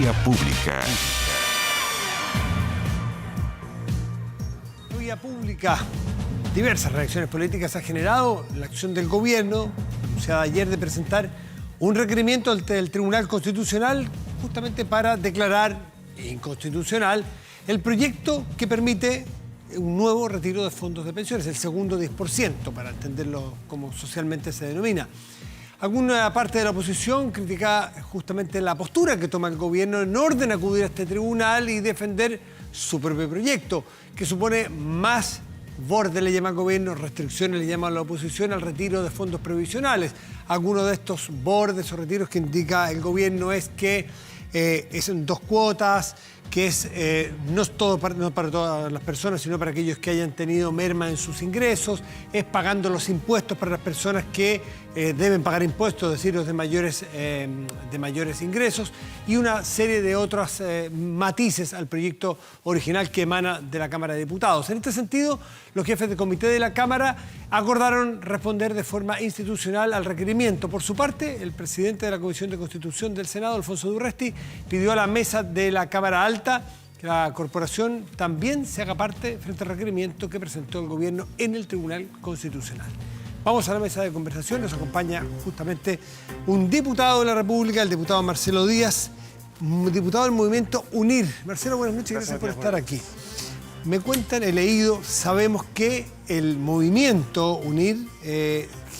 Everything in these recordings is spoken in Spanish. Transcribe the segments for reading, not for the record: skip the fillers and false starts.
Vía Pública. Vía Pública. Diversas reacciones políticas ha generado la acción del gobierno, anunciada ayer, de presentar un requerimiento ante el Tribunal Constitucional justamente para declarar inconstitucional el proyecto que permite un nuevo retiro de fondos de pensiones, el segundo 10%, para entenderlo como socialmente se denomina. Alguna parte de la oposición critica justamente la postura que toma el gobierno en orden a acudir a este tribunal y defender su propio proyecto, que supone más borde, le llama el gobierno, restricciones, le llama a la oposición, al retiro de fondos previsionales. Algunos de estos bordes o retiros que indica el gobierno es que es en 2 cuotas, que es no para todas las personas, sino para aquellos que hayan tenido merma en sus ingresos, es pagando los impuestos para las personas que deben pagar impuestos, es decir, los de mayores ingresos, y una serie de otros matices al proyecto original que emana de la Cámara de Diputados. En este sentido, los jefes de comité de la Cámara acordaron responder de forma institucional al requerimiento. Por su parte, el presidente de la Comisión de Constitución del Senado, Alfonso Durresti, pidió a la mesa de la Cámara Alta que la corporación también se haga parte frente al requerimiento que presentó el gobierno en el Tribunal Constitucional. Vamos a la mesa de conversación. Nos acompaña justamente un diputado de la República, el diputado Marcelo Díaz, diputado del movimiento UNIR. Marcelo, buenas noches, gracias por estar aquí. Me cuentan, he leído, sabemos que el movimiento UNIR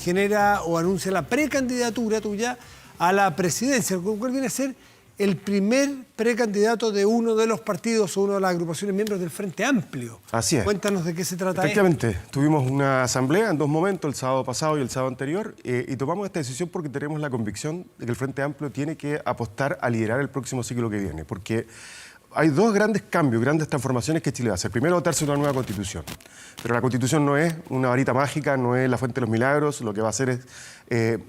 genera o anuncia la precandidatura tuya a la presidencia, lo cual viene a ser el primer precandidato de uno de los partidos o una de las agrupaciones miembros del Frente Amplio. Así es. Cuéntanos de qué se trata. Efectivamente, tuvimos una asamblea en 2 momentos, el sábado pasado y el sábado anterior, y tomamos esta decisión porque tenemos la convicción de que el Frente Amplio tiene que apostar a liderar el próximo ciclo que viene, porque hay 2 grandes cambios, grandes transformaciones que Chile va a hacer. Primero, votarse una nueva Constitución. Pero la Constitución no es una varita mágica, no es la fuente de los milagros. Lo que va a hacer es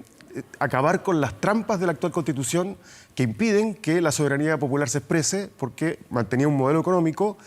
acabar con las trampas de la actual Constitución que impiden que la soberanía popular se exprese, porque mantenía un modelo económico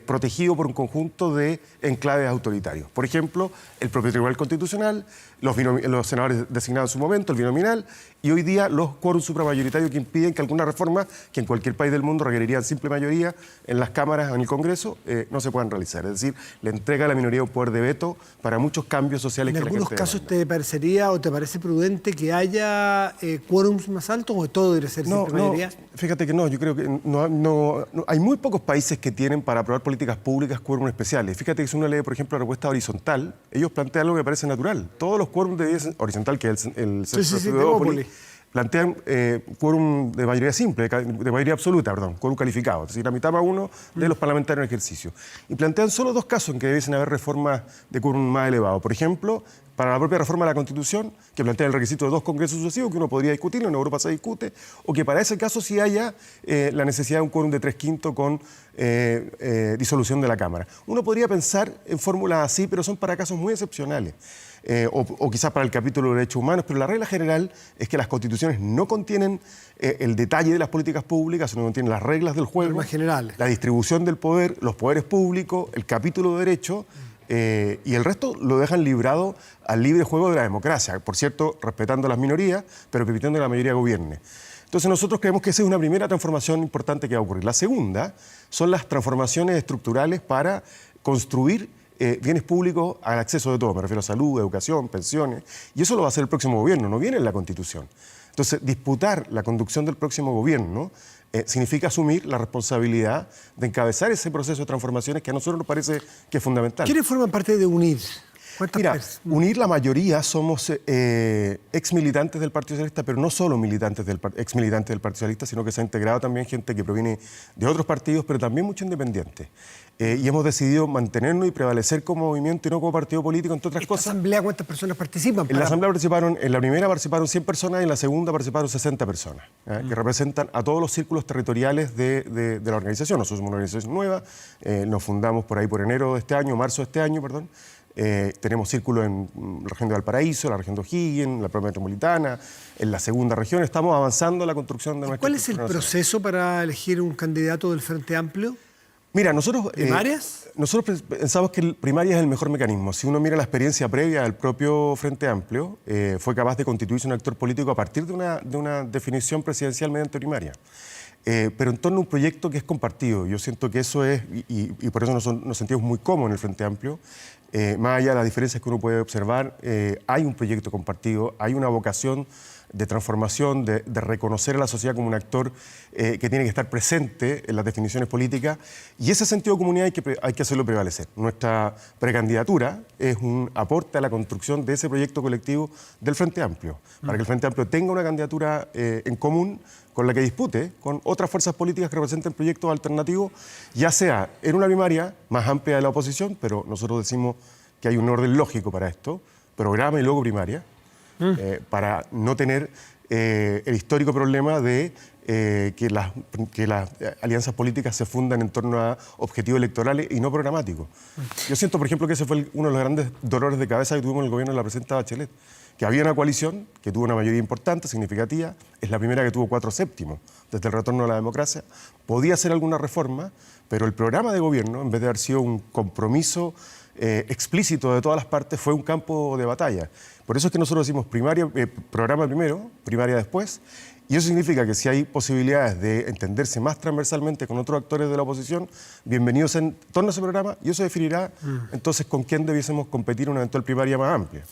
protegido por un conjunto de enclaves autoritarios. Por ejemplo, el propio Tribunal Constitucional, los senadores designados en su momento, el binominal, y hoy día los quórums supramayoritarios que impiden que algunas reformas que en cualquier país del mundo requerirían simple mayoría en las cámaras o en el Congreso no se puedan realizar. Es decir, le entrega a la minoría un poder de veto para muchos cambios sociales que la gente ¿En algunos casos demanda. te parecería o te parece prudente que haya quórums más altos o todo debe ser simple mayoría? Fíjate que no, yo creo que no, hay muy pocos países que tienen para aprobar políticas públicas quórums especiales. Fíjate que si uno lee, por ejemplo, la propuesta horizontal, ellos plantean algo que me parece natural. Todos los quórums de horizontal, que es el Centro de Evópolis, plantean quórum de mayoría simple, de mayoría absoluta, perdón, quórum calificado, es decir, la mitad más uno de los parlamentarios en ejercicio. Y plantean solo 2 casos en que debiesen haber reformas de quórum más elevado. Por ejemplo, para la propia reforma de la Constitución, que plantea el requisito de 2 congresos sucesivos, que uno podría discutirlo, en Europa se discute, o que para ese caso sí haya la necesidad de un quórum de 3/5 con disolución de la Cámara. Uno podría pensar en fórmulas así, pero son para casos muy excepcionales. O quizás para el capítulo de derechos humanos, pero la regla general es que las constituciones no contienen el detalle de las políticas públicas, sino contienen las reglas del juego, generales, la distribución del poder, los poderes públicos, el capítulo de derecho, y el resto lo dejan librado al libre juego de la democracia, por cierto, respetando a las minorías, pero permitiendo que la mayoría gobierne. Entonces nosotros creemos que esa es una primera transformación importante que va a ocurrir. La segunda son las transformaciones estructurales para construir bienes públicos al acceso de todos. Me refiero a salud, educación, pensiones, y eso lo va a hacer el próximo gobierno, no viene en la Constitución. Entonces, disputar la conducción del próximo gobierno significa asumir la responsabilidad de encabezar ese proceso de transformaciones que a nosotros nos parece que es fundamental. ¿Quiénes forman parte de UNIR? Mira, UNIR, la mayoría somos exmilitantes del Partido Socialista, pero no solo exmilitantes del Partido Socialista, sino que se ha integrado también gente que proviene de otros partidos, pero también mucho independientes. Y hemos decidido mantenernos y prevalecer como movimiento y no como partido político, entre otras cosas. ¿En la asamblea cuántas personas participan? En la asamblea en la primera participaron 100 personas y en la segunda participaron 60 personas, que representan a todos los círculos territoriales de la organización. Nosotros somos una organización nueva, nos fundamos por ahí por marzo de este año, perdón. Tenemos círculos en la región de Valparaíso, la región de O'Higgins, la propia metropolitana, en la segunda región. Estamos avanzando en la construcción de nuestra. ¿Cuál es el proceso para elegir un candidato del Frente Amplio? Mira, nosotros... ¿Primarias? Nosotros pensamos que primaria es el mejor mecanismo. Si uno mira la experiencia previa del propio Frente Amplio, fue capaz de constituirse un actor político a partir de una definición presidencial mediante primaria. pero en torno a un proyecto que es compartido. Yo siento que eso es, y por eso nos sentimos muy cómodos en el Frente Amplio. Más allá de las diferencias que uno puede observar, hay un proyecto compartido, hay una vocación de transformación, de reconocer a la sociedad como un actor que tiene que estar presente en las definiciones políticas, y ese sentido de comunidad hay que hacerlo prevalecer. Nuestra precandidatura es un aporte a la construcción de ese proyecto colectivo del Frente Amplio, para que el Frente Amplio tenga una candidatura en común con la que dispute con otras fuerzas políticas que representen proyectos alternativos, ya sea en una primaria más amplia de la oposición, pero nosotros decimos que hay un orden lógico para esto, programa y luego primaria, para no tener el histórico problema de que las alianzas políticas se fundan en torno a objetivos electorales y no programáticos. Yo siento, por ejemplo, que ese fue uno de los grandes dolores de cabeza que tuvimos en el gobierno de la presidenta Bachelet, que había una coalición que tuvo una mayoría importante, significativa, es la primera que tuvo 4/7 desde el retorno a la democracia, podía hacer alguna reforma, pero el programa de gobierno, en vez de haber sido un compromiso explícito de todas las partes, fue un campo de batalla. Por eso es que nosotros decimos programa primero, primaria después, y eso significa que si hay posibilidades de entenderse más transversalmente con otros actores de la oposición, bienvenidos en torno a ese programa, y eso definirá entonces con quién debiésemos competir en una eventual primaria más amplia.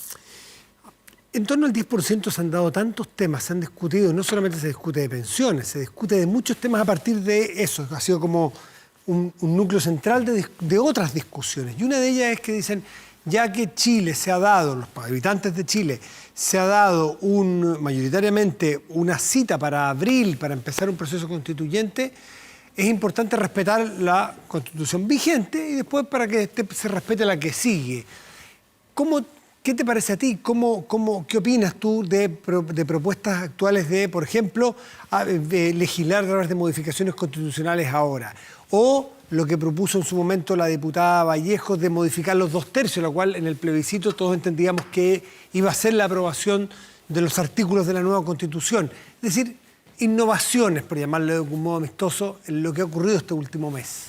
En torno al 10% se han dado tantos temas, se han discutido, no solamente se discute de pensiones, se discute de muchos temas a partir de eso, ha sido como un núcleo central de otras discusiones. Y una de ellas es que dicen, ya que Chile se ha dado, los habitantes de Chile, se ha dado mayoritariamente una cita para abril, para empezar un proceso constituyente, es importante respetar la Constitución vigente y después para que se respete la que sigue. ¿Qué te parece a ti? ¿Qué opinas tú de propuestas actuales de, por ejemplo, de legislar a través de modificaciones constitucionales ahora? O lo que propuso en su momento la diputada Vallejo de modificar los 2/3, lo cual en el plebiscito todos entendíamos que iba a ser la aprobación de los artículos de la nueva Constitución. Es decir, innovaciones, por llamarlo de algún modo amistoso, en lo que ha ocurrido este último mes.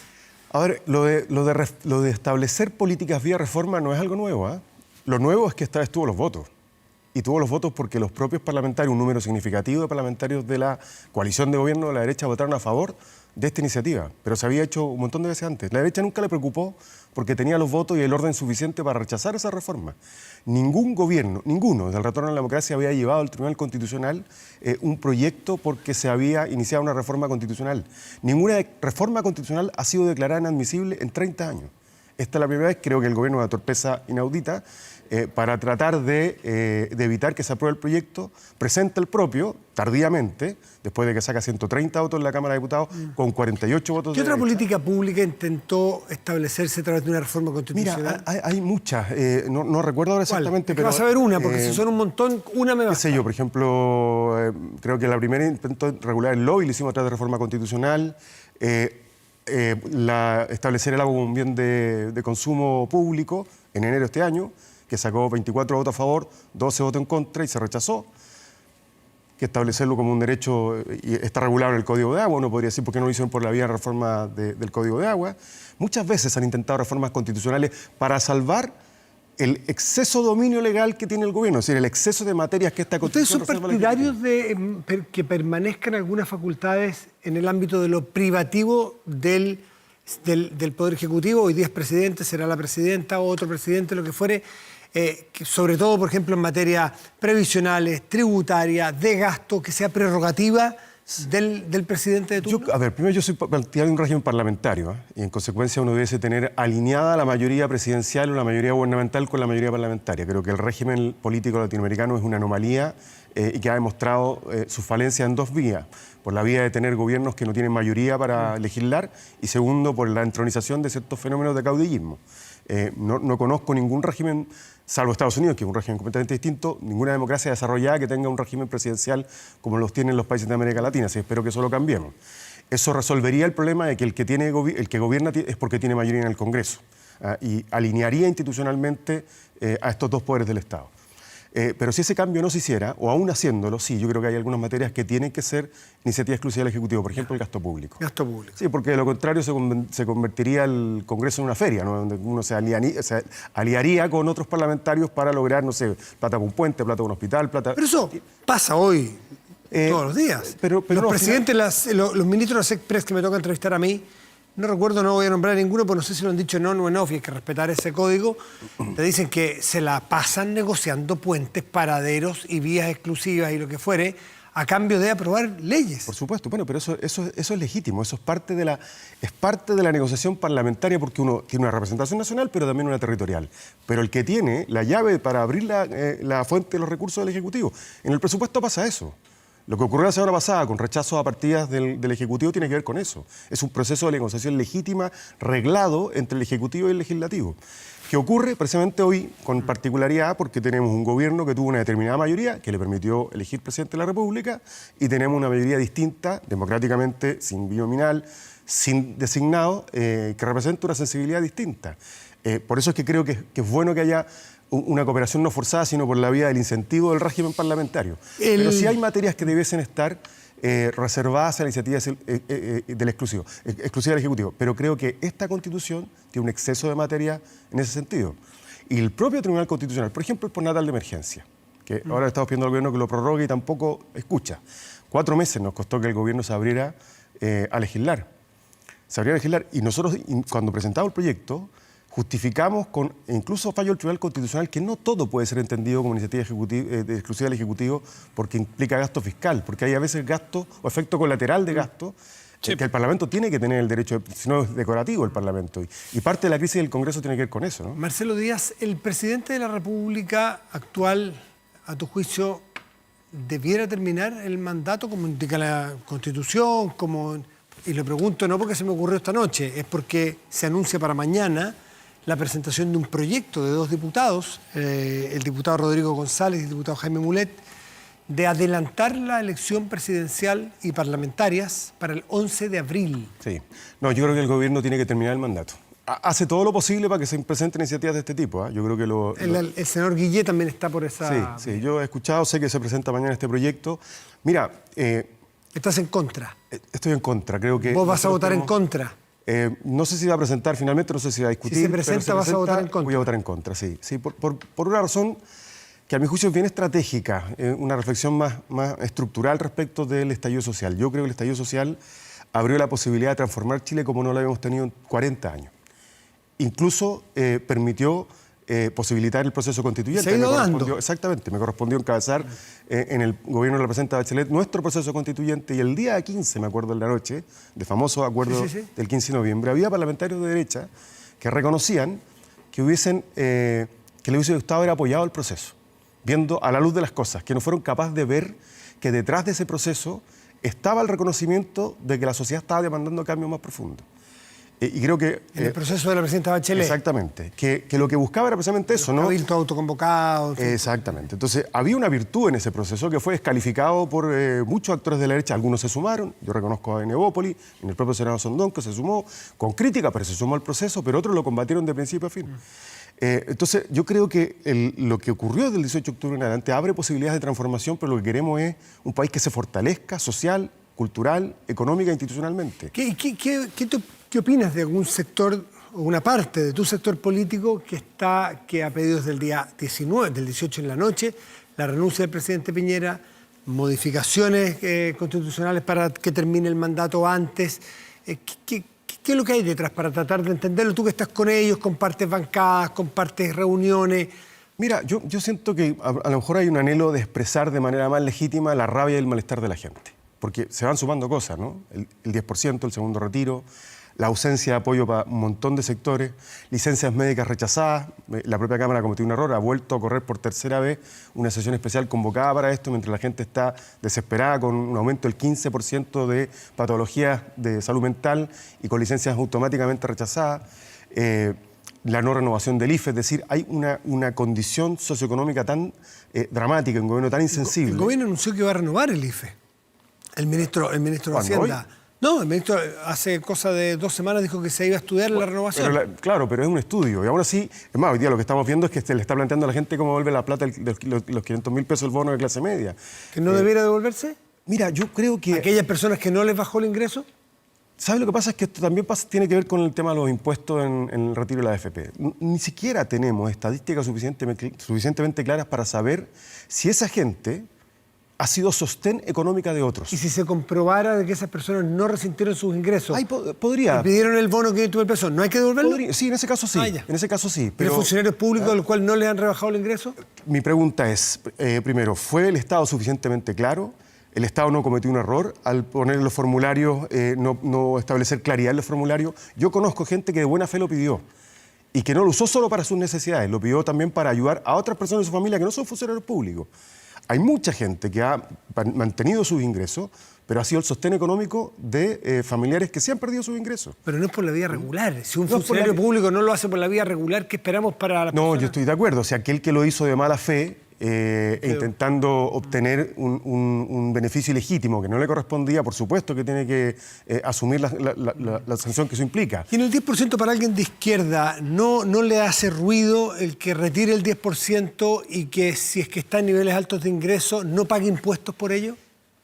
A ver, lo de establecer políticas vía reforma no es algo nuevo, ¿eh? Lo nuevo es que esta vez tuvo los votos. Y tuvo los votos porque los propios parlamentarios, un número significativo de parlamentarios de la coalición de gobierno de la derecha votaron a favor de esta iniciativa. Pero se había hecho un montón de veces antes. La derecha nunca le preocupó porque tenía los votos y el orden suficiente para rechazar esa reforma. Ningún gobierno, ninguno del retorno a la democracia había llevado al Tribunal Constitucional un proyecto porque se había iniciado una reforma constitucional. Ninguna reforma constitucional ha sido declarada inadmisible en 30 años. Esta es la primera vez, creo que el gobierno, una torpeza inaudita, para tratar de evitar que se apruebe el proyecto, presenta el propio, tardíamente, después de que saca 130 votos en la Cámara de Diputados, con 48 votos de ¿Qué otra derecha. política pública intentó establecerse a través de una reforma constitucional? Mira, hay muchas, no recuerdo ahora exactamente, pero vas a ver una, porque si son un montón, una me va. ¿Qué sé yo? Por ejemplo, creo que la primera intentó regular el lobby, lo hicimos a través de reforma constitucional, establecer el agua como un bien de consumo público en enero de este año, que sacó 24 votos a favor, 12 votos en contra y se rechazó. Que establecerlo como un derecho, y está regulado en el Código de Agua, uno podría decir por qué no lo hicieron por la vía de reforma del Código de Agua. Muchas veces han intentado reformas constitucionales para salvar el exceso de dominio legal que tiene el gobierno, es decir, el exceso de materias que esta Constitución ¿Ustedes son partidarios de que permanezcan algunas facultades en el ámbito de lo privativo del Poder Ejecutivo? Hoy día es presidente, será la presidenta o otro presidente, lo que fuere, sobre todo, por ejemplo, en materia previsionales, tributarias, de gasto, que sea prerrogativa del presidente de turno? Primero yo soy partidario de un régimen parlamentario, ¿eh? Y en consecuencia uno debe tener alineada la mayoría presidencial o la mayoría gubernamental con la mayoría parlamentaria. Creo que el régimen político latinoamericano es una anomalía y que ha demostrado sus falencias en dos vías. Por la vía de tener gobiernos que no tienen mayoría para legislar y segundo, por la entronización de ciertos fenómenos de caudillismo. No conozco ningún régimen, salvo Estados Unidos, que es un régimen completamente distinto, ninguna democracia desarrollada que tenga un régimen presidencial como los tienen los países de América Latina. Así espero que eso lo cambiemos. Eso resolvería el problema de que el que gobierna es porque tiene mayoría en el Congreso, y alinearía institucionalmente a estos dos poderes del Estado. Pero si ese cambio no se hiciera, o aún haciéndolo, sí, yo creo que hay algunas materias que tienen que ser iniciativa exclusiva del Ejecutivo, por ejemplo, el gasto público. Gasto público. Sí, porque de lo contrario se convertiría el Congreso en una feria, ¿no? Donde uno se aliaría con otros parlamentarios para lograr, no sé, plata para un puente, plata para un hospital, plata... Pero eso pasa hoy. todos los días. Pero los no, presidentes, los ministros de las Express que me toca entrevistar a mí, no recuerdo, no voy a nombrar ninguno, porque no sé si lo han dicho en on o en off, y hay que respetar ese código. Te dicen que se la pasan negociando puentes, paraderos y vías exclusivas y lo que fuere, a cambio de aprobar leyes. Por supuesto, bueno, pero eso es legítimo, eso es parte de la negociación parlamentaria, porque uno tiene una representación nacional, pero también una territorial. Pero el que tiene la llave para abrir la fuente de los recursos del Ejecutivo. En el presupuesto pasa eso. Lo que ocurrió la semana pasada con rechazo a partidas del Ejecutivo tiene que ver con eso. Es un proceso de negociación legítima, reglado entre el Ejecutivo y el Legislativo, que ocurre precisamente hoy con particularidad porque tenemos un gobierno que tuvo una determinada mayoría que le permitió elegir presidente de la República y tenemos una mayoría distinta, democráticamente, sin binominal, sin designado, que representa una sensibilidad distinta. Por eso es que creo que es bueno que haya una cooperación no forzada, sino por la vía del incentivo del régimen parlamentario. Pero sí hay materias que debiesen estar reservadas a la iniciativa exclusiva del Ejecutivo. Pero creo que esta Constitución tiene un exceso de materia en ese sentido. Y el propio Tribunal Constitucional, por ejemplo, el postnatal de emergencia, que ahora estamos pidiendo al gobierno que lo prorrogue y tampoco escucha. 4 meses nos costó que el gobierno se abriera a legislar. Se abriera a legislar y nosotros, cuando presentamos el proyecto, justificamos con incluso fallo del Tribunal Constitucional que no todo puede ser entendido como iniciativa exclusiva del Ejecutivo porque implica gasto fiscal, porque hay a veces gasto o efecto colateral de gasto que el Parlamento tiene que tener el derecho, si no es decorativo el Parlamento. Y parte de la crisis del Congreso tiene que ver con eso, ¿no? Marcelo Díaz, ¿el presidente de la República actual, a tu juicio, debiera terminar el mandato como indica la Constitución? Y lo pregunto no porque se me ocurrió esta noche, es porque se anuncia para mañana la presentación de un proyecto de 2 diputados, el diputado Rodrigo González y el diputado Jaime Mulet, de adelantar la elección presidencial y parlamentarias para el 11 de abril. Sí. No, yo creo que el gobierno tiene que terminar el mandato. Hace todo lo posible para que se presenten iniciativas de este tipo. Yo creo que El senador Guillé también está por esa... Sí, yo he escuchado, sé que se presenta mañana este proyecto. Mira... ¿Estás en contra? Estoy en contra, creo que... ¿Vos vas a votar en contra? No sé si va a presentar finalmente, no sé si va a discutir. Si se presenta, vas a votar en contra. Voy a votar en contra, sí. Por una razón que a mi juicio es bien estratégica, una reflexión más estructural respecto del estallido social. Yo creo que el estallido social abrió la posibilidad de transformar Chile como no lo habíamos tenido en 40 años. Incluso permitió posibilitar el proceso constituyente. Se ha ido dando. Exactamente, me correspondió encabezar en el gobierno de la presidenta Bachelet nuestro proceso constituyente y el día 15, me acuerdo en la noche, del famoso acuerdo del 15 de noviembre, había parlamentarios de derecha que reconocían que le hubiese gustado haber apoyado el proceso, viendo a la luz de las cosas, que no fueron capaces de ver que detrás de ese proceso estaba el reconocimiento de que la sociedad estaba demandando cambios más profundos. Y creo que... En el proceso de la presidenta Bachelet. Exactamente. Que lo que buscaba era precisamente eso, ¿no? Cabildo autoconvocado. Exactamente. Entonces, había una virtud en ese proceso que fue descalificado por muchos actores de la derecha. Algunos se sumaron. Yo reconozco a Nebópoli, en el propio senador Sondón, que se sumó con crítica, pero se sumó al proceso, pero otros lo combatieron de principio a fin. Entonces, yo creo que lo que ocurrió del 18 de octubre en adelante abre posibilidades de transformación, pero lo que queremos es un país que se fortalezca social, cultural, económica e institucionalmente. ¿Qué opinas de algún sector o una parte de tu sector político que ha pedido desde el día 19, del 18 en la noche, la renuncia del presidente Piñera, modificaciones constitucionales para que termine el mandato antes? ¿Qué es lo que hay detrás para tratar de entenderlo? Tú que estás con ellos, compartes bancadas, compartes reuniones. Mira, yo siento que a lo mejor hay un anhelo de expresar de manera más legítima la rabia y el malestar de la gente. Porque se van sumando cosas, ¿no? El 10%, el segundo retiro, la ausencia de apoyo para un montón de sectores, licencias médicas rechazadas. La propia Cámara cometió un error, ha vuelto a correr por tercera vez una sesión especial convocada para esto, mientras la gente está desesperada con un aumento del 15% de patologías de salud mental y con licencias automáticamente rechazadas. La no renovación del IFE, es decir, hay una condición socioeconómica tan dramática, un gobierno tan insensible. El gobierno anunció que va a renovar el IFE. El ministro de Hacienda. ¿Hoy? No, el ministro hace cosa de 2 semanas dijo que se iba a estudiar la renovación. Claro, pero es un estudio. Y aún así, es más, hoy día lo que estamos viendo es que se le está planteando a la gente cómo vuelve la plata, los 500.000 pesos el bono de clase media. ¿Que no debiera devolverse? Mira, yo creo que... ¿Aquellas personas que no les bajó el ingreso? ¿Sabes lo que pasa? Es que esto también tiene que ver con el tema de los impuestos en el retiro de la AFP. Ni siquiera tenemos estadísticas suficientemente claras para saber si esa gente ha sido sostén económica de otros. Y si se comprobara de que esas personas no resintieron sus ingresos, podría. y pidieron el bono 500.000 pesos, ¿no hay que devolverlo? Sí, en ese caso sí. En ese caso sí. Pero, ¿los funcionarios públicos a los cuales no les han rebajado el ingreso? Mi pregunta es, primero, ¿fue el Estado suficientemente claro? ¿El Estado no cometió un error al poner en los formularios, no establecer claridad en los formularios? Yo conozco gente que de buena fe lo pidió y que no lo usó solo para sus necesidades, lo pidió también para ayudar a otras personas de su familia que no son funcionarios públicos. Hay mucha gente que ha mantenido sus ingresos, pero ha sido el sostén económico de familiares que sí han perdido sus ingresos. Pero no es por la vía regular. Si un funcionario público no lo hace por la vía regular, ¿qué esperamos para las personas? No, yo estoy de acuerdo. O sea, aquel que lo hizo de mala fe, intentando obtener un beneficio ilegítimo que no le correspondía, por supuesto que tiene que asumir la sanción que eso implica. Y en el 10% para alguien de izquierda, ¿no le hace ruido el que retire el 10% y que si es que está en niveles altos de ingreso, no pague impuestos por ello?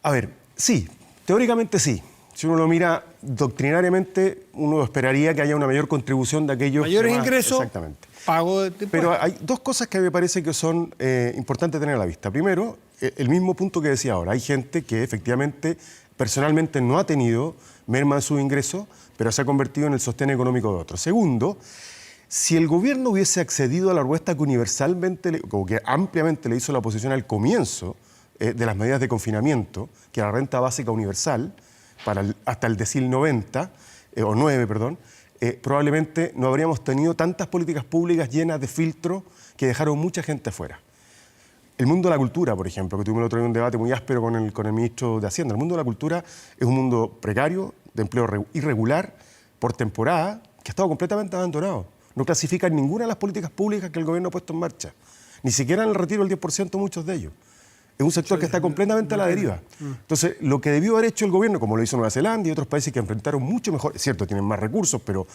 A ver, sí, teóricamente sí. Si uno lo mira doctrinariamente, uno esperaría que haya una mayor contribución de aquellos... Mayores ingresos, exactamente. Pago de impuestos. Pero hay dos cosas que me parece que son importantes tener a la vista. Primero, el mismo punto que decía ahora. Hay gente que efectivamente, personalmente no ha tenido merma en sus ingresos, pero se ha convertido en el sostén económico de otros. Segundo, si el gobierno hubiese accedido a la propuesta que universalmente, o que ampliamente le hizo la oposición al comienzo de las medidas de confinamiento, que era la renta básica universal, hasta el decil 90, o 9, perdón, probablemente no habríamos tenido tantas políticas públicas llenas de filtros que dejaron mucha gente afuera. El mundo de la cultura, por ejemplo, que tuvimos el otro día un debate muy áspero con el ministro de Hacienda. El mundo de la cultura es un mundo precario, de empleo irregular, por temporada, que ha estado completamente abandonado. No clasifican ninguna de las políticas públicas que el gobierno ha puesto en marcha. Ni siquiera en el retiro del 10% muchos de ellos. Es un sector que está completamente a la deriva. Entonces, lo que debió haber hecho el gobierno, como lo hizo Nueva Zelanda y otros países que enfrentaron mucho mejor, es cierto, tienen más recursos, pero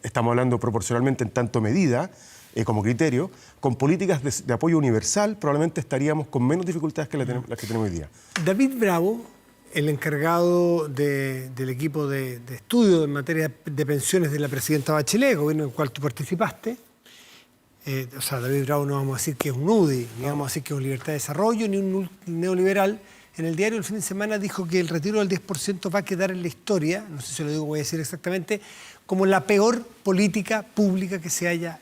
estamos hablando proporcionalmente en tanto medida, como criterio, con políticas de apoyo universal, probablemente estaríamos con menos dificultades que las que tenemos hoy día. David Bravo, el encargado del equipo de estudio en materia de pensiones de la presidenta Bachelet, gobierno en el cual tú participaste. O sea, David Bravo no vamos a decir que es un UDI, ni vamos a decir que es un libertad de desarrollo, ni un neoliberal. En el diario el fin de semana dijo que el retiro del 10% va a quedar en la historia, no sé si lo digo, voy a decir exactamente, como la peor política pública que se haya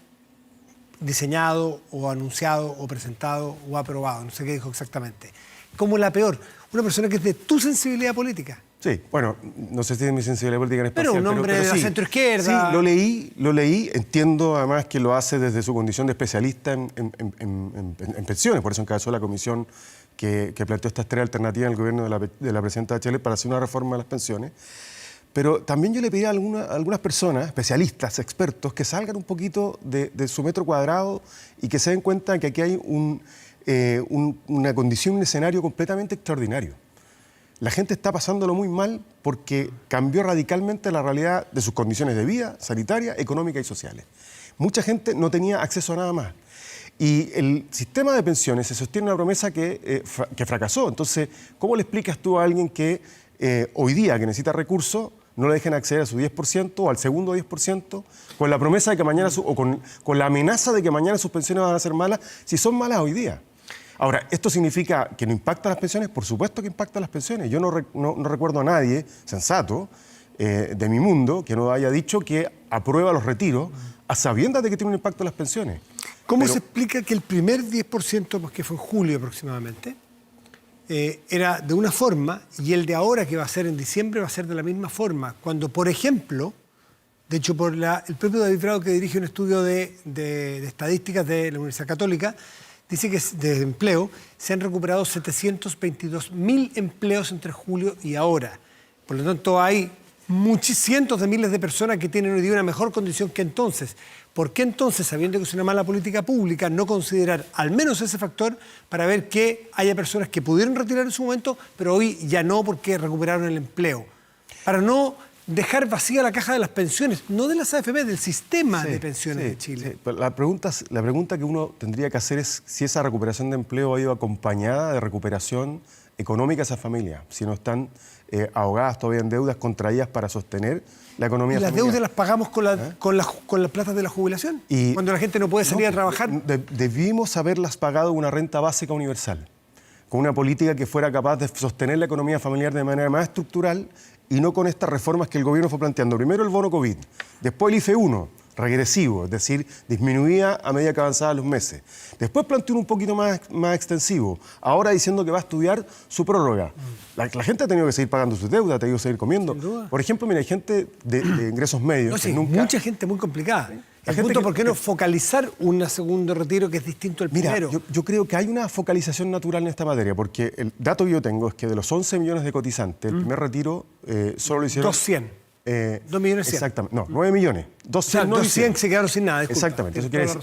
diseñado o anunciado o presentado o aprobado, no sé qué dijo exactamente. Como la peor. Una persona que es de tu sensibilidad política. Sí, bueno, no sé si es mi sensibilidad política en especial. Pero un hombre de la centroizquierda. Sí, lo leí, entiendo además que lo hace desde su condición de especialista en pensiones, por eso encabezó la comisión que planteó estas tres alternativas en el gobierno de la presidenta Bachelet para hacer una reforma de las pensiones. Pero también yo le pedí a algunas personas, especialistas, expertos, que salgan un poquito de su metro cuadrado y que se den cuenta que aquí hay una condición, un escenario completamente extraordinario. La gente está pasándolo muy mal porque cambió radicalmente la realidad de sus condiciones de vida, sanitaria, económica y sociales. Mucha gente no tenía acceso a nada más. Y el sistema de pensiones se sostiene en una promesa que fracasó. Entonces, ¿cómo le explicas tú a alguien que hoy día, que necesita recursos, no le dejen acceder a su 10% o al segundo 10%, con la promesa de que mañana, o con la amenaza de que mañana sus pensiones van a ser malas, si son malas hoy día? Ahora, ¿esto significa que no impacta las pensiones? Por supuesto que impacta las pensiones. Yo no recuerdo a nadie sensato de mi mundo que no haya dicho que aprueba los retiros a sabiendas de que tiene un impacto en las pensiones. ¿Cómo se explica que el primer 10%, que fue en julio aproximadamente, era de una forma y el de ahora, que va a ser en diciembre, va a ser de la misma forma? Cuando, por ejemplo, de hecho, por el propio David Bravo, que dirige un estudio de estadísticas de la Universidad Católica, dice que de empleo se han recuperado 722.000 empleos entre julio y ahora. Por lo tanto, hay cientos de miles de personas que tienen hoy día una mejor condición que entonces. ¿Por qué entonces, sabiendo que es una mala política pública, no considerar al menos ese factor para ver que haya personas que pudieron retirar en su momento, pero hoy ya no porque recuperaron el empleo? Para no dejar vacía la caja de las pensiones, no de las AFP, del sistema de pensiones de Chile. Sí. La pregunta que uno tendría que hacer es si esa recuperación de empleo ha ido acompañada de recuperación económica de esas familias, si no están ahogadas todavía en deudas contraídas para sostener la economía familiar. ¿Y las deudas las pagamos con las platas de la jubilación? Cuando la gente no puede salir a trabajar. Debimos haberlas pagado una renta básica universal. con una política que fuera capaz de sostener la economía familiar de manera más estructural y no con estas reformas que el gobierno fue planteando. Primero el bono COVID, después el IFE 1, regresivo, es decir, disminuía a medida que avanzaban los meses. Después planteó un poquito más extensivo, ahora diciendo que va a estudiar su prórroga. La gente ha tenido que seguir pagando sus deudas, ha tenido que seguir comiendo. Por ejemplo, mira, hay gente de ingresos medios. No, sí, mucha gente muy complicada. El punto, ¿por qué no focalizar un segundo retiro que es distinto al primero? Mira, yo creo que hay una focalización natural en esta materia, porque el dato que yo tengo es que de los 11 millones de cotizantes, el primer retiro solo lo hicieron... 200. 2 millones 100. Exactamente. No, 9 millones. 200 se quedaron sin nada. Disculpa, exactamente. Eso quiere decir,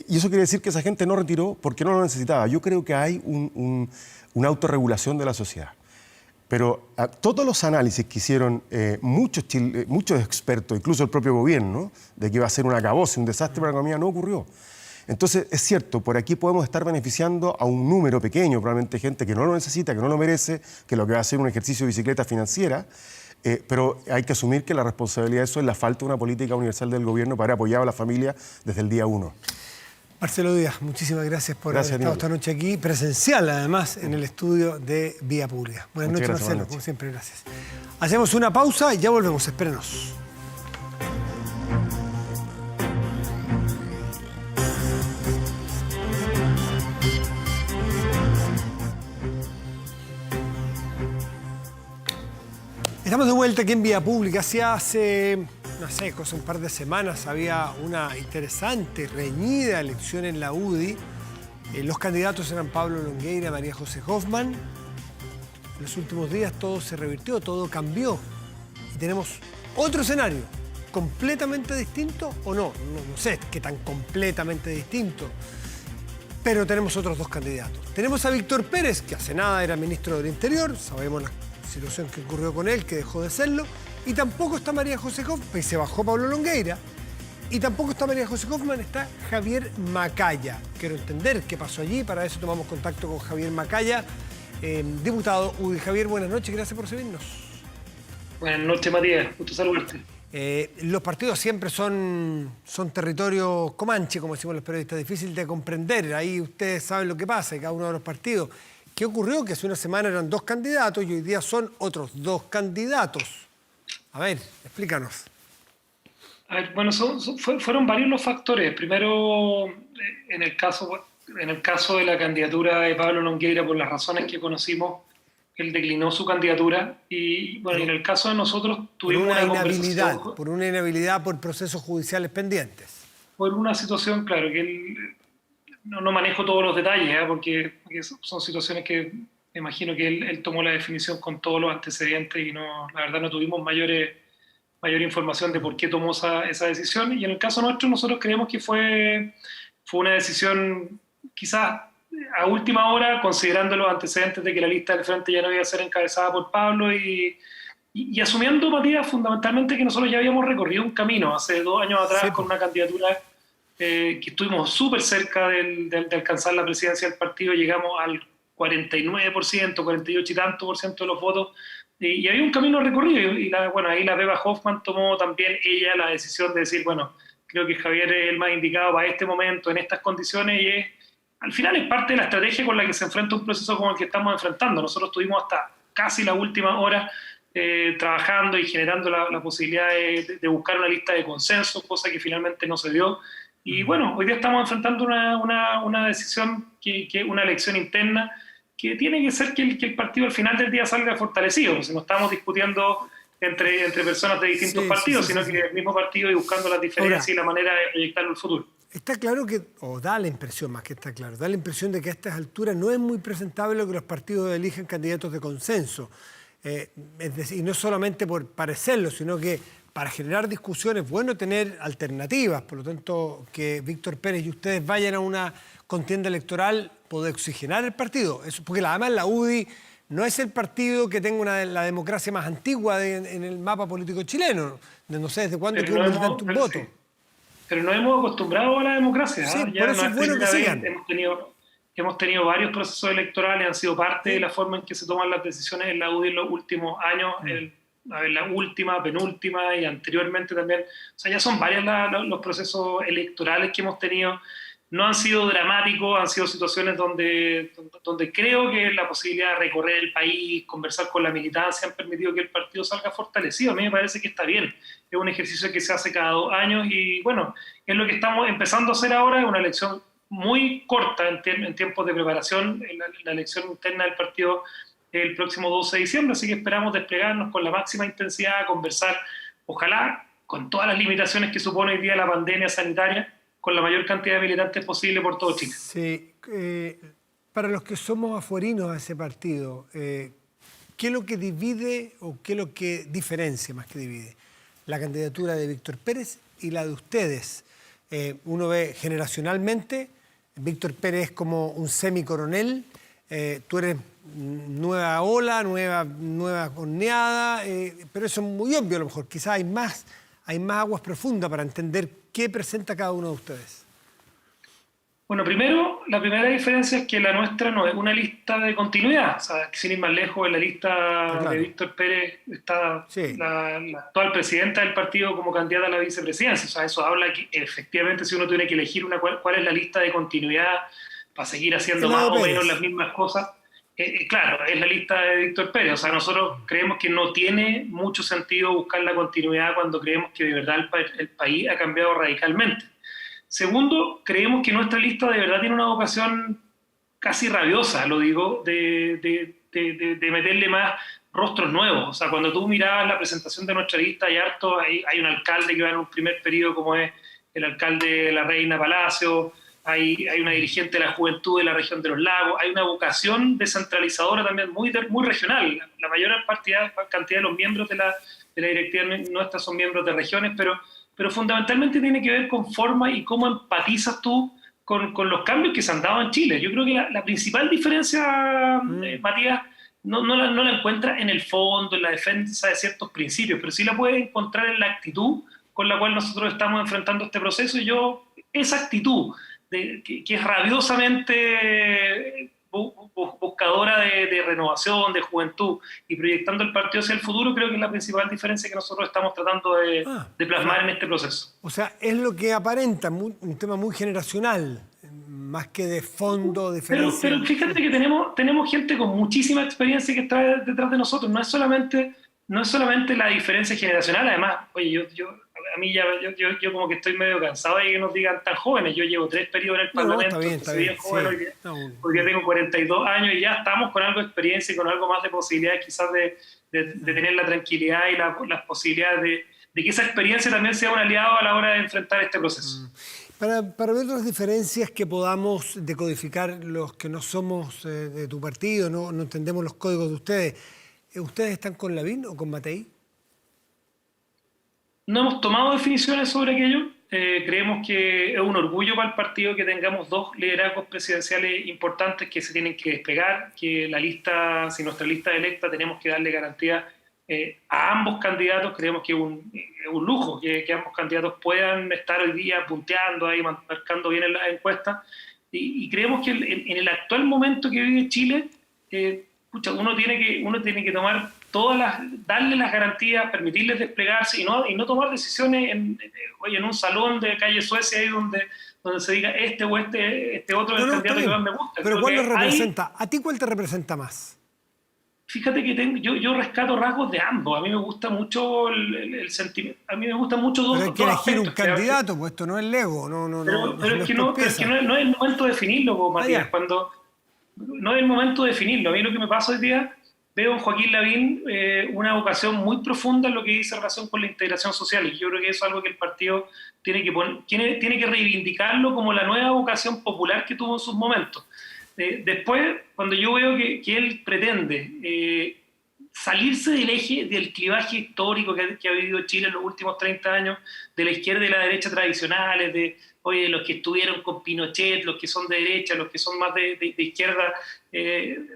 y eso quiere decir que esa gente no retiró porque no lo necesitaba. Yo creo que hay una autorregulación de la sociedad. Pero todos los análisis que hicieron muchos expertos, incluso el propio gobierno, de que iba a ser un acabose, un desastre para la economía, no ocurrió. Entonces, es cierto, por aquí podemos estar beneficiando a un número pequeño, probablemente gente que no lo necesita, que no lo merece, que lo que va a hacer un ejercicio de bicicleta financiera, pero hay que asumir que la responsabilidad de eso es la falta de una política universal del gobierno para apoyar a la familia desde el día 1. Marcelo Díaz, muchísimas gracias por haber estado esta noche aquí, presencial además, en el estudio de Vía Pública. Buenas noches, Marcelo, como siempre, gracias. Hacemos una pausa y ya volvemos, espérenos. Estamos de vuelta aquí en Vía Pública. Hace un par de semanas había una interesante, reñida elección en la UDI. Los candidatos eran Pablo Longueira y María José Hoffman. En los últimos días todo se revirtió, todo cambió. Y tenemos otro escenario, completamente distinto o no. No sé qué tan completamente distinto. Pero tenemos otros dos candidatos. Tenemos a Víctor Pérez, que hace nada era ministro del Interior. Sabemos la situación que ocurrió con él, que dejó de serlo. Y tampoco está María José Hoffman, se bajó Pablo Longueira. Y tampoco está María José Hoffman, está Javier Macaya. Quiero entender qué pasó allí, para eso tomamos contacto con Javier Macaya, diputado UDI. Javier, buenas noches, gracias por recibirnos. Buenas noches, Matías, gusto saludarte. Los partidos siempre son territorio comanche, como decimos los periodistas, difícil de comprender. Ahí ustedes saben lo que pasa en cada uno de los partidos. ¿Qué ocurrió? Que hace una semana eran dos candidatos y hoy día son otros dos candidatos. A ver, explícanos. A ver, bueno, fueron varios los factores. Primero, en el caso de la candidatura de Pablo Longueira, por las razones que conocimos, él declinó su candidatura. Y bueno, en el caso de nosotros tuvimos una conversación. Por una inhabilidad por procesos judiciales pendientes. Por una situación, claro, que él... No manejo todos los detalles, porque son situaciones que me imagino que él tomó la definición con todos los antecedentes y la verdad no tuvimos mayor información de por qué tomó esa decisión. Y en el caso nuestro, nosotros creemos que fue una decisión quizás a última hora, considerando los antecedentes de que la lista del Frente ya no iba a ser encabezada por Pablo y asumiendo, Matías, fundamentalmente que nosotros ya habíamos recorrido un camino hace 2 años atrás, sí, con una candidatura que estuvimos súper cerca de alcanzar la presidencia del partido. Llegamos al 49%, 48 y tanto por ciento de los votos, y había un camino recorrido, y ahí la Beba Hoffman tomó también ella la decisión de decir, bueno, creo que Javier es el más indicado para este momento, en estas condiciones, y al final es parte de la estrategia con la que se enfrenta un proceso como el que estamos enfrentando. Nosotros estuvimos hasta casi la última hora trabajando y generando la posibilidad de buscar una lista de consenso, cosa que finalmente no se dio. Y bueno, hoy día estamos enfrentando una decisión, una elección interna, que tiene que ser que el partido al final del día salga fortalecido. O sea, no estamos discutiendo entre personas de distintos partidos, sino que el mismo partido y buscando las diferencias y la manera de proyectarlo el futuro. Está claro que, o da la impresión, más que está claro, da la impresión de que a estas alturas no es muy presentable que los partidos elijan candidatos de consenso. Es decir, y no solamente por parecerlo, sino que para generar discusiones es bueno tener alternativas. Por lo tanto, que Víctor Pérez y ustedes vayan a una contienda electoral puede oxigenar el partido. Eso, porque además la UDI no es el partido que tenga la democracia más antigua en el mapa político chileno. No sé desde cuándo que uno les da un voto. Sí. Pero nos hemos acostumbrado a la democracia. Sí, por eso es bueno que sigan. Hemos tenido varios procesos electorales, han sido parte de la forma en que se toman las decisiones en la UDI en los últimos años. La última, penúltima y anteriormente también. O sea, ya son varios los procesos electorales que hemos tenido. no han sido dramáticos, han sido situaciones donde creo que la posibilidad de recorrer el país, conversar con la militancia, han permitido que el partido salga fortalecido. A mí me parece que está bien. Es un ejercicio que se hace cada 2 años y bueno, es lo que estamos empezando a hacer ahora, es una elección muy corta en tiempos de preparación, la elección interna del partido el próximo 12 de diciembre, así que esperamos desplegarnos con la máxima intensidad, conversar, ojalá con todas las limitaciones que supone hoy día la pandemia sanitaria, con la mayor cantidad de militantes posible por todo Chile. Sí, para los que somos afuerinos a ese partido, ¿qué es lo que divide o qué es lo que diferencia más que divide? La candidatura de Víctor Pérez y la de ustedes. Uno ve generacionalmente, Víctor Pérez es como un semicoronel, tú eres nueva ola, nueva horneada, pero eso es muy obvio a lo mejor. Quizás hay más aguas profundas para entender qué presenta cada uno de ustedes. Bueno, primero, la primera diferencia es que la nuestra no es una lista de continuidad. O sea, sin ir más lejos, en la lista claro. de Víctor Pérez está sí. la actual presidenta del partido como candidata a la vicepresidencia. O sea, eso habla que efectivamente si uno tiene que elegir cuál es la lista de continuidad para seguir haciendo más o menos las mismas cosas, claro, es la lista de Víctor Pérez. O sea, nosotros creemos que no tiene mucho sentido buscar la continuidad cuando creemos que de verdad el país ha cambiado radicalmente. Segundo, creemos que nuestra lista de verdad tiene una vocación casi rabiosa, lo digo, de meterle más rostros nuevos. O sea, cuando tú mirabas la presentación de nuestra lista, hay un alcalde que va en un primer periodo, como es el alcalde de la Reina Palacio, hay una dirigente de la juventud de la región de los lagos, hay una vocación descentralizadora también muy regional. La mayor cantidad de los miembros de la directiva nuestra son miembros de regiones, pero fundamentalmente tiene que ver con forma y cómo empatizas tú con los cambios que se han dado en Chile. Yo creo que la principal diferencia, Matías, no la encuentra en el fondo, en la defensa de ciertos principios, pero sí la puedes encontrar en la actitud con la cual nosotros estamos enfrentando este proceso. Y esa actitud que es rabiosamente buscadora de renovación, de juventud y proyectando el partido hacia el futuro, creo que es la principal diferencia que nosotros estamos tratando de plasmar en este proceso. O sea, es lo que aparenta, un tema muy generacional, más que de fondo, diferencia. Pero fíjate que tenemos gente con muchísima experiencia que está detrás de nosotros. No es solamente la diferencia generacional. Además, oye, yo como que estoy medio cansado de que nos digan tan jóvenes. Yo llevo 3 periodos en el Parlamento, está bien, joven hoy día. Hoy día tengo 42 años y ya estamos con algo de experiencia y con algo más de posibilidades quizás de tener la tranquilidad y las posibilidades de que esa experiencia también sea un aliado a la hora de enfrentar este proceso. Para ver las diferencias que podamos decodificar los que no somos de tu partido, no entendemos los códigos de ustedes, ¿ustedes están con Lavín o con Matei? No hemos tomado definiciones sobre aquello. Creemos que es un orgullo para el partido que tengamos 2 liderazgos presidenciales importantes que se tienen que despegar, que si nuestra lista es electa, tenemos que darle garantía a ambos candidatos. Creemos que es un lujo que ambos candidatos puedan estar hoy día punteando ahí, marcando bien en las encuestas. Y creemos que en el actual momento que vive Chile, uno tiene que tomar darle las garantías, permitirles desplegarse y no tomar decisiones en un salón de calle Suecia ahí donde se diga este o este otro es el candidato que más me gusta. Pero ¿cuál los representa? ¿A ti cuál te representa más? Fíjate que yo rescato rasgos de ambos. A mí me gusta mucho el sentimiento. A mí me gusta mucho dos aspectos. Pero hay que elegir un candidato, pues esto no es Lego. Pero es que no es el momento de definirlo, Matías. No es el momento de definirlo. A mí lo que me pasa hoy día, veo en Joaquín Lavín una vocación muy profunda en lo que dice en relación con la integración social. Y yo creo que eso es algo que el partido tiene que reivindicarlo como la nueva vocación popular que tuvo en sus momentos. Después, cuando yo veo que él pretende salirse del eje, del clivaje histórico que ha vivido Chile en los últimos 30 años, de la izquierda y la derecha tradicionales, de los que estuvieron con Pinochet, los que son de derecha, los que son más de izquierda,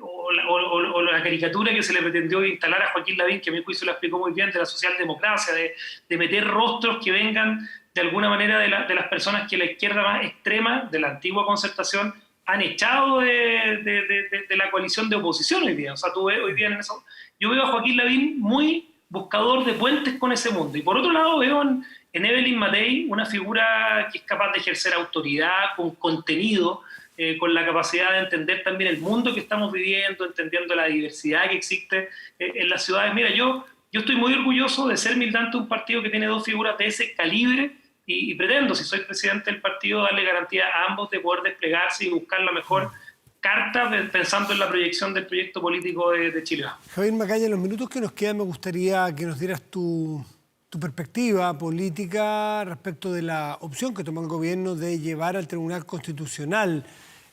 o la caricatura que se le pretendió instalar a Joaquín Lavín, que a mi juicio la explicó muy bien, de la socialdemocracia, de meter rostros que vengan de alguna manera de las personas que la izquierda más extrema, de la antigua Concertación, han echado de la coalición de oposición hoy día. O sea, tú ves hoy día en eso. Yo veo a Joaquín Lavín muy buscador de puentes con ese mundo. Y por otro lado veo en Evelyn Matei una figura que es capaz de ejercer autoridad, con contenido, con la capacidad de entender también el mundo que estamos viviendo, entendiendo la diversidad que existe en las ciudades. Mira, yo estoy muy orgulloso de ser militante de un partido que tiene dos figuras de ese calibre y pretendo, si soy presidente del partido, darle garantía a ambos de poder desplegarse y buscar la mejor carta pensando en la proyección del proyecto político de Chile. Javier Macaya, en los minutos que nos quedan me gustaría que nos dieras tu perspectiva política respecto de la opción que tomó el gobierno de llevar al Tribunal Constitucional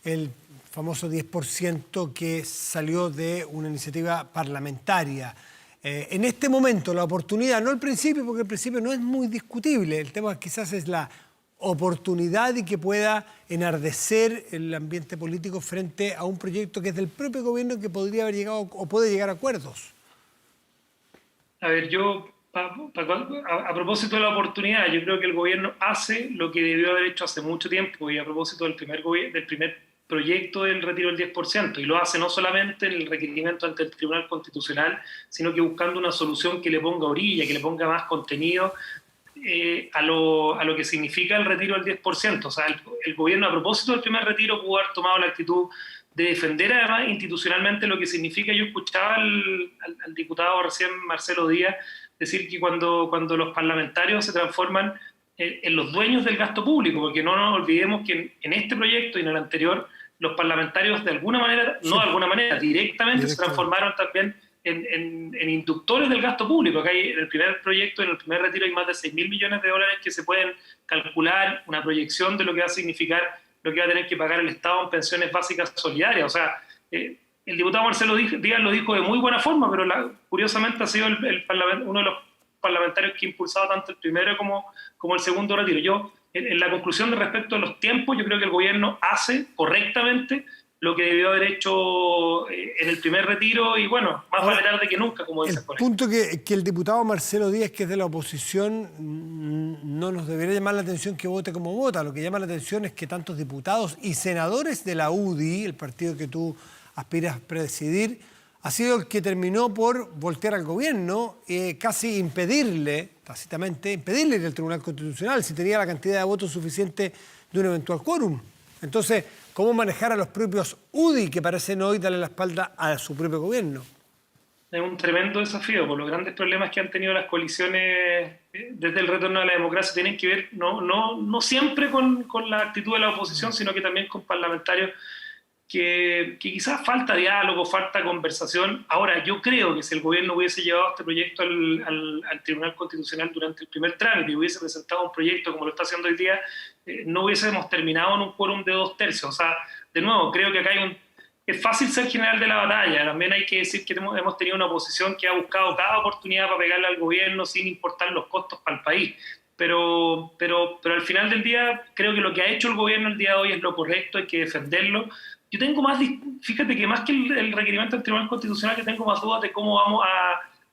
el famoso 10% que salió de una iniciativa parlamentaria. En este momento la oportunidad, no el principio, porque el principio no es muy discutible, el tema quizás es la oportunidad y que pueda enardecer el ambiente político frente a un proyecto que es del propio gobierno que podría haber llegado o puede llegar a acuerdos. A ver, yo, a propósito de la oportunidad, yo creo que el gobierno hace lo que debió haber hecho hace mucho tiempo, y a propósito del primer proyecto del retiro del 10%, y lo hace no solamente en el requerimiento ante el Tribunal Constitucional, sino que buscando una solución que le ponga orilla, que le ponga más contenido a lo que significa el retiro del 10%. O sea, el gobierno, a propósito del primer retiro, pudo haber tomado la actitud de defender además institucionalmente lo que significa. Yo escuchaba al diputado recién, Marcelo Díaz, decir que cuando los parlamentarios se transforman en los dueños del gasto público, porque no nos olvidemos que en este proyecto y en el anterior, los parlamentarios de alguna manera, no de alguna manera, directamente se transformaron también en inductores del gasto público. Acá hay, en el primer proyecto, en el primer retiro, hay más de 6.000 millones de dólares que se pueden calcular, una proyección de lo que va a significar lo que va a tener que pagar el Estado en pensiones básicas solidarias. O sea, el diputado Marcelo Díaz lo dijo de muy buena forma, pero curiosamente ha sido uno de los parlamentarios que ha impulsado tanto el primero como el segundo retiro. Yo, en la conclusión de respecto a los tiempos, yo creo que el gobierno hace correctamente lo que debió haber hecho en el primer retiro, y bueno, más vale tarde que nunca, como dicen por ahí. El punto que el diputado Marcelo Díaz, que es de la oposición, no nos debería llamar la atención que vote como vota. Lo que llama la atención es que tantos diputados y senadores de la UDI, el partido que tú aspiras a presidir, ha sido el que terminó por voltear al gobierno, casi impedirle, tácitamente, impedirle ir al Tribunal Constitucional si tenía la cantidad de votos suficiente de un eventual quórum. Entonces, ¿cómo manejar a los propios UDI que parecen hoy darle la espalda a su propio gobierno? Es un tremendo desafío, por los grandes problemas que han tenido las coaliciones desde el retorno a la democracia. Tienen que ver no siempre con la actitud de la oposición, sino que también con parlamentarios que quizás falta diálogo, falta conversación. Ahora, yo creo que si el gobierno hubiese llevado este proyecto al Tribunal Constitucional durante el primer trámite y hubiese presentado un proyecto como lo está haciendo hoy día, no hubiésemos terminado en un quórum de 2/3. O sea, de nuevo, creo que acá es fácil ser general de la batalla. También hay que decir que hemos tenido una oposición que ha buscado cada oportunidad para pegarle al gobierno sin importar los costos para el país. Pero al final del día, creo que lo que ha hecho el gobierno el día de hoy es lo correcto, hay que defenderlo. Yo tengo fíjate que más que el requerimiento del Tribunal Constitucional, que tengo más dudas de cómo vamos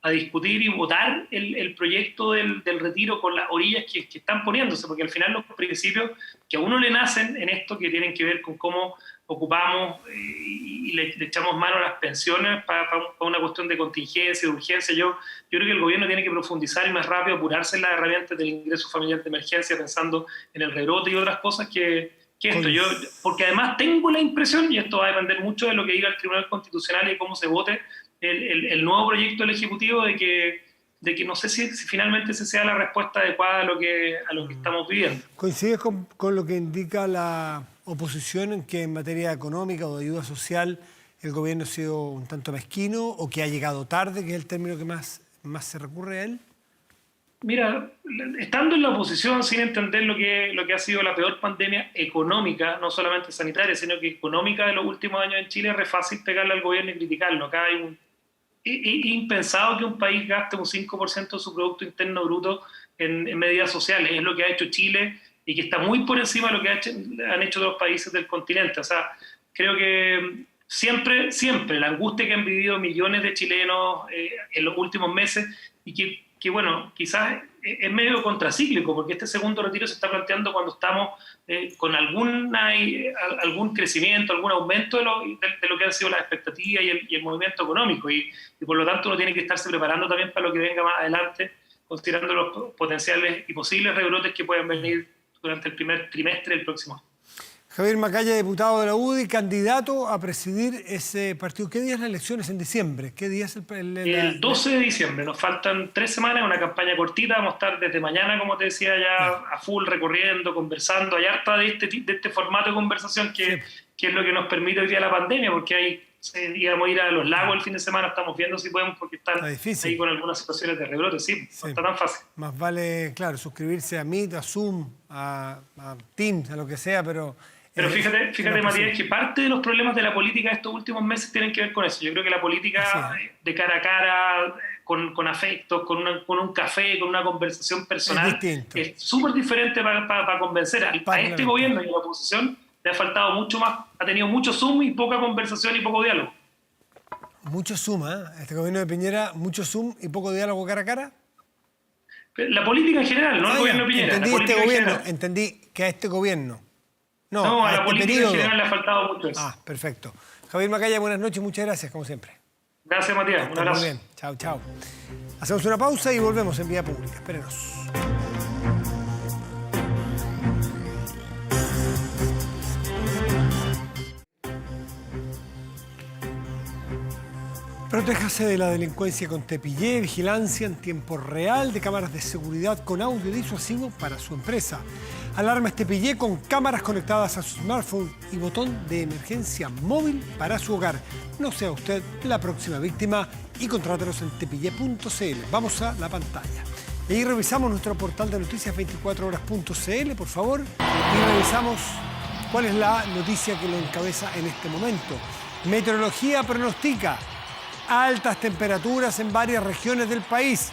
a discutir y votar el proyecto del retiro con las orillas que están poniéndose, porque al final los principios que a uno le nacen en esto, que tienen que ver con cómo ocupamos y le echamos mano a las pensiones para una cuestión de contingencia, de urgencia. Yo creo que el gobierno tiene que profundizar y más rápido apurarse en las herramientas del ingreso familiar de emergencia, pensando en el rebrote y otras cosas que esto. Porque además tengo la impresión, y esto va a depender mucho de lo que diga el Tribunal Constitucional y cómo se vote el nuevo proyecto del Ejecutivo, de que no sé si finalmente esa sea la respuesta adecuada a lo que estamos viviendo. ¿Coincides con lo que indica la oposición en que en materia económica o de ayuda social el gobierno ha sido un tanto mezquino o que ha llegado tarde, que es el término que más se recurre a él? Mira, estando en la oposición sin entender lo que ha sido la peor pandemia económica, no solamente sanitaria, sino que económica de los últimos años en Chile, es re fácil pegarle al gobierno y criticarlo. Acá es impensado que un país gaste un 5% de su Producto Interno Bruto en medidas sociales. Es lo que ha hecho Chile y que está muy por encima de lo que han hecho otros países del continente. O sea, creo que siempre la angustia que han vivido millones de chilenos en los últimos meses, y que bueno, quizás es medio contracíclico, porque este segundo retiro se está planteando cuando estamos con algún crecimiento, algún aumento de lo que han sido las expectativas y el movimiento económico, y por lo tanto uno tiene que estarse preparando también para lo que venga más adelante, considerando los potenciales y posibles rebrotes que puedan venir durante el primer trimestre del próximo año. Javier Macaya, diputado de la UDI, candidato a presidir ese partido. ¿Qué día es las elecciones en diciembre? ¿Qué día es el 12 de diciembre? Nos faltan 3 semanas, una campaña cortita. Vamos a estar desde mañana, como te decía, ya a full, recorriendo, conversando. Hay harta de este formato de conversación que es lo que nos permite hoy día la pandemia, porque íbamos a ir a los lagos el fin de semana, estamos viendo si podemos, porque están ahí con algunas situaciones de rebrote. Sí, no está tan fácil. Más vale, claro, suscribirse a Meet, a Zoom, a Teams, a lo que sea, pero fíjate Matías, que parte de los problemas de la política de estos últimos meses tienen que ver con eso. Yo creo que la política de cara a cara, con afectos, con un café, con una conversación personal, es súper diferente para convencer a este gobierno, y la oposición le ha faltado mucho más, ha tenido mucho Zoom y poca conversación y poco diálogo. Mucho Zoom, ¿eh? Este gobierno de Piñera, mucho Zoom y poco diálogo cara a cara. La política en general, no el gobierno de Piñera. Entendí que a este gobierno. No, a la política en general le ha faltado mucho eso. Perfecto. Javier Macaya, buenas noches, muchas gracias, como siempre. Gracias, Matías. Un abrazo. Muy bien, chao. Hacemos una pausa y volvemos en Vía Pública. Espérenos. Protéjase de la delincuencia con Tepillé, vigilancia en tiempo real de cámaras de seguridad con audio disuasivo para su empresa. Alarmas Tepillé con cámaras conectadas a su smartphone y botón de emergencia móvil para su hogar. No sea usted la próxima víctima y contrátelos en tepillé.cl. Vamos a la pantalla. Y ahí revisamos nuestro portal de noticias 24horas.cl, por favor, y revisamos cuál es la noticia que lo encabeza en este momento. Meteorología pronostica altas temperaturas en varias regiones del país.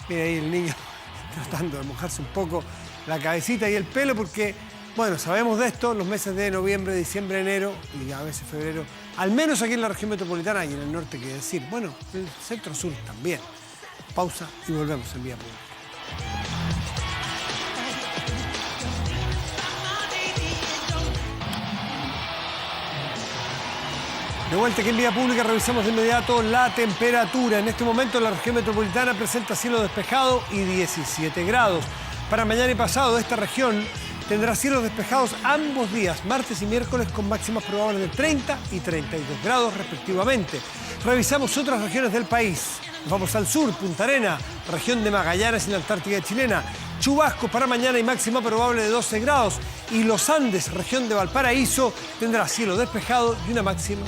Mira ahí el niño tratando de mojarse un poco la cabecita y el pelo, porque, bueno, sabemos de esto, los meses de noviembre, diciembre, enero y a veces febrero, al menos aquí en la región metropolitana y en el norte, que decir, bueno, el centro-sur también. Pausa y volvemos en Vía Pública. De vuelta aquí en Vía Pública, revisamos de inmediato la temperatura. En este momento la región metropolitana presenta cielo despejado y 17 grados. Para mañana y pasado esta región tendrá cielos despejados ambos días, martes y miércoles, con máximas probables de 30 y 32 grados respectivamente. Revisamos otras regiones del país. Nos vamos al sur, Punta Arenas, región de Magallanes y la Antártida chilena. Chubascos para mañana y máxima probable de 12 grados. Y los Andes, región de Valparaíso, tendrá cielo despejado y una máxima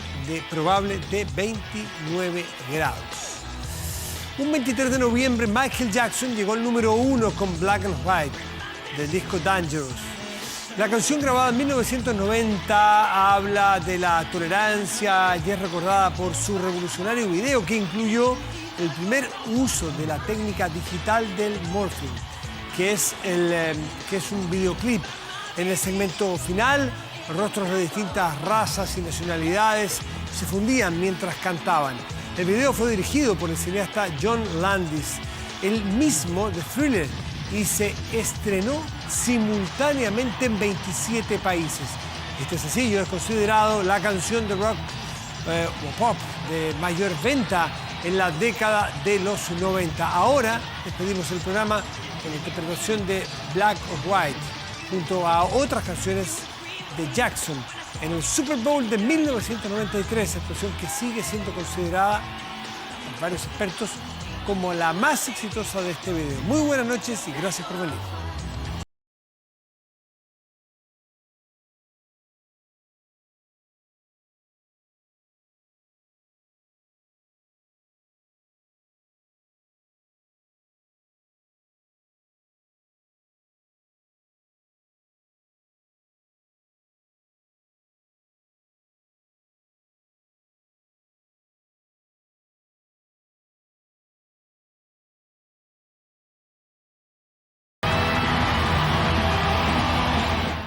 probable de 29 grados. Un 23 de noviembre, Michael Jackson llegó al número 1 con Black and White, del disco Dangerous. La canción, grabada en 1990, habla de la tolerancia y es recordada por su revolucionario video, que incluyó el primer uso de la técnica digital del morphing, que es un videoclip. En el segmento final, rostros de distintas razas y nacionalidades se fundían mientras cantaban. El video fue dirigido por el cineasta John Landis, el mismo de Thriller, y se estrenó simultáneamente en 27 países. Este sencillo es considerado la canción de rock o pop de mayor venta en la década de los 90. Ahora despedimos el programa con la interpretación de Black or White, junto a otras canciones de Jackson en el Super Bowl de 1993, actuación que sigue siendo considerada por varios expertos como la más exitosa de este video. Muy buenas noches y gracias por venir.